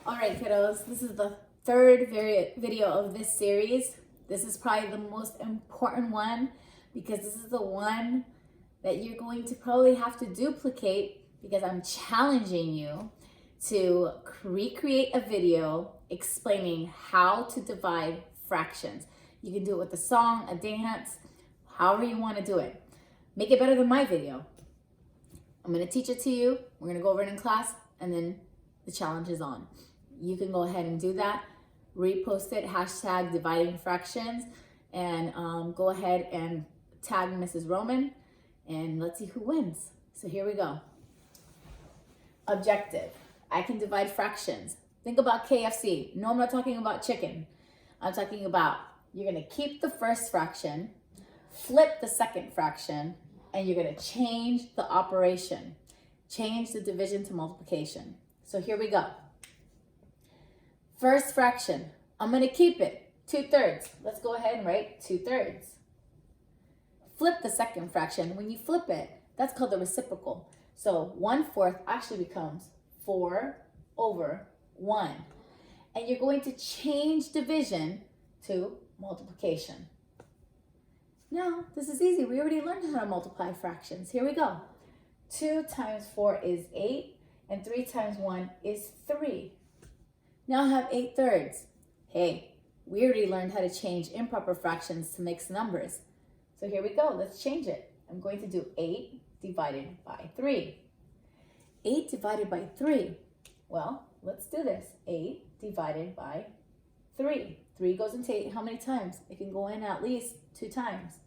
All right, kiddos, this is the third video of this series. This is probably the most important one because this is the one that you're going to probably have to duplicate because I'm challenging you to recreate a video explaining how to divide fractions. You can do it with a song, a dance, however you want to do it. Make it better than my video. I'm going to teach it to you. We're going to go over it in class and then the challenge is on. You can go ahead and do that. Repost it, hashtag dividing fractions, and go ahead and tag Mrs. Roman, and let's see who wins. So here we go. Objective. I can divide fractions. Think about KFC. No, I'm not talking about chicken. I'm talking about you're going to keep the first fraction, flip the second fraction, and you're going to change the operation. Change the division to multiplication. So here we go. First fraction, I'm going to keep it, 2/3. Let's go ahead and write 2/3. Flip the second fraction. When you flip it, that's called the reciprocal. So 1/4 actually becomes 4/1. And you're going to change division to multiplication. Now, this is easy. We already learned how to multiply fractions. Here we go. 2 times 4 is 8, and 3 times 1 is 3. Now I have 8/3. Hey, we already learned how to change improper fractions to mixed numbers. So here we go. Let's change it. I'm going to do 8 divided by 3. 8 divided by 3. Well, let's do this. 8 divided by 3. 3 goes into 8 how many times? It can go in at least 2 times.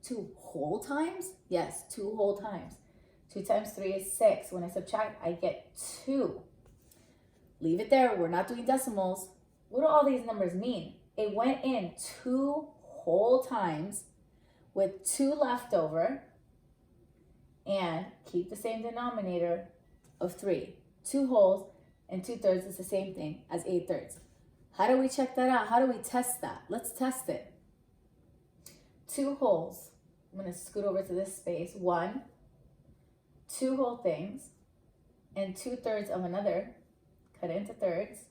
2 whole times? Yes, 2 whole times. 2 times 3 is 6. When I subtract, I get 2. Leave it there. We're not doing decimals. What do all these numbers mean? It went in 2 whole times with 2 left over, and keep the same denominator of 3. 2 wholes and 2/3 is the same thing as 8/3. How do we check that out? How do we test that? Let's test it. 2 wholes. I'm going to scoot over to this space. 1, 2 whole things, and 2/3 of another. Cut it into thirds.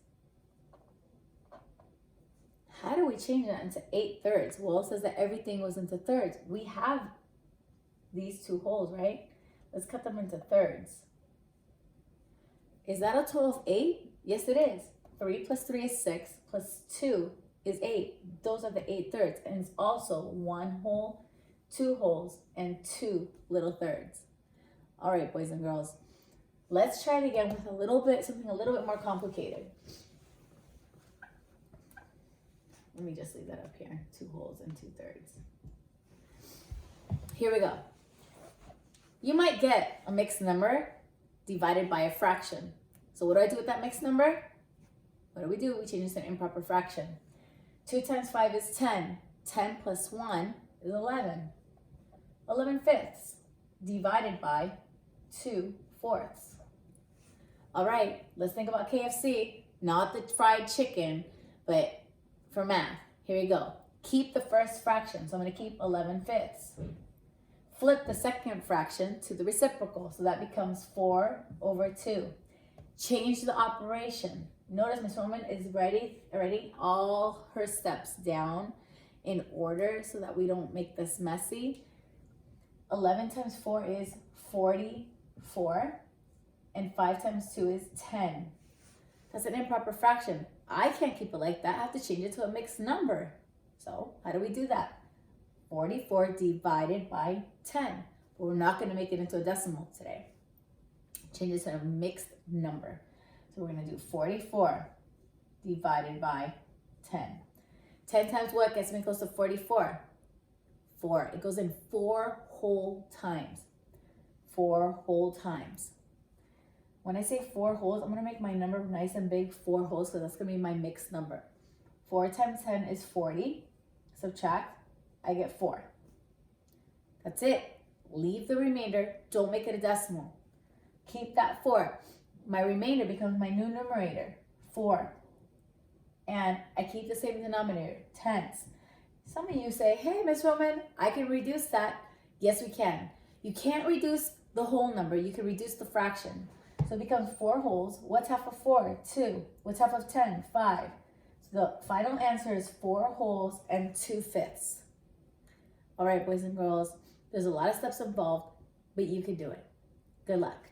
How do we change that into 8/3? Well, it says that everything was into thirds. We have these 2 wholes, right? Let's cut them into thirds. Is that a total of 8? Yes, it is. 3 plus 3 is 6, plus 2 is 8. Those are the 8/3. And it's also 1 whole, 2 wholes, and 2 little thirds. All right, boys and girls. Let's try it again with something a little bit more complicated. Let me just leave that up here. 2 wholes and 2/3. Here we go. You might get a mixed number divided by a fraction. So what do I do with that mixed number? What do? We change it to an improper fraction. 2 times 5 is 10. 10 plus 1 is 11. 11/5 divided by 2/4. All right, let's think about KFC, not the fried chicken, but for math. Here we go. Keep the first fraction, so I'm going to keep 11/5. Flip the second fraction to the reciprocal, so that becomes 4/2. Change the operation. Notice Miss Roman is already all her steps down in order so that we don't make this messy. 11 times 4 is 44. And 5 times 2 is 10. That's an improper fraction. I can't keep it like that. I have to change it to a mixed number. So how do we do that? 44 divided by 10. But we're not going to make it into a decimal today. Change it to a mixed number. So we're going to do 44 divided by 10. 10 times what gets me close to 44? 4. It goes in 4 whole times. 4 whole times. When I say 4 wholes, I'm going to make my number nice and big, 4 wholes, because that's going to be my mixed number. 4 times 10 is 40. Subtract, I get 4. That's it. Leave the remainder. Don't make it a decimal. Keep that 4. My remainder becomes my new numerator, 4. And I keep the same denominator, tenths. Some of you say, hey, Miss Roman, I can reduce that. Yes, we can. You can't reduce the whole number. You can reduce the fraction. So it becomes 4 wholes. What's half of 4? 2. What's half of 10? 5. So the final answer is 4 wholes and 2/5. All right, boys and girls, there's a lot of steps involved, but you can do it. Good luck.